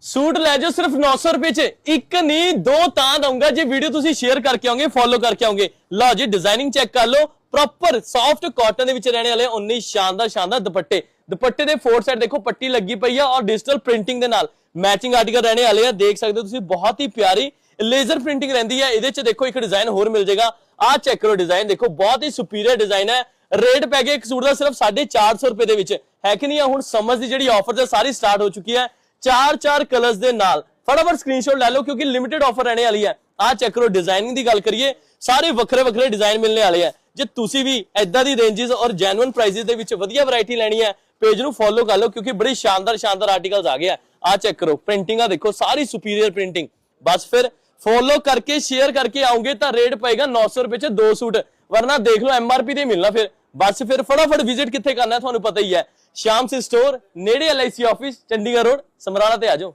Suit लै जाओ सिर्फ 900 रुपए च, एक नहीं दो तां दूंगा जे वीडियो तुसी शेयर करके आओगे, फॉलो करके आओगे। लो जी डिजाइनिंग चेक कर लो, प्रॉपर सॉफ्ट कॉटन दे विच रहने वाले उन्नी शानदार शानदार दुपट्टे। दुपट्टे दे फोर साइड देखो पट्टी लगी पई है और डिजिटल प्रिंटिंग दे नाल मैचिंग आर्टिकल रहने वाले हैं। देख सकते हो तुसी बहुत ही प्यारी लेजर प्रिंटिंग रहिंदी है। इहदे च देखो एक डिजाइन होर मिल जाएगा, आ चेक करो डिजाइन देखो बहुत ही सुपीरियर डिजाइन है। रेट पै गया एक सूट का सिर्फ 450 रुपए दे विच है कि नहीं। हुण समझ दी जिहड़ी ऑफर है सारी स्टार्ट हो चुकी है, 4 कलर्स दे नाल फटाफट स्क्रीनशॉट ले लो क्योंकि लिमिटेड ऑफर रहने वाली है। आ चेक करो डिजाइनिंग की गल करिए, सारे वक्रे वक्रे डिजाइन मिलने वाले हैं। जे तुसी भी इदां दी रेंजेस और जेन्युइन प्राइसेस दे विच वधिया वैरायटी लैनी है, पेज नूं फॉलो कर लो क्योंकि बड़ी शानदार शानदार आर्टिकल्स आ गए हैं। आ चेक करो प्रिंटिंग देखो सारी सुपीरियर प्रिंटिंग। बस फिर फॉलो करके शेयर करके आओगे तो रेट पएगा 900 रुपए च 2 सूट, वरना देख लो MRP ते मिलना। फिर बस फिर फटाफट विजिट कित्थे करना है तुहानूं पता ही है, श्याम सी स्टोर नेड़े LIC office Chandigarh road Samrala ते आ जाओ।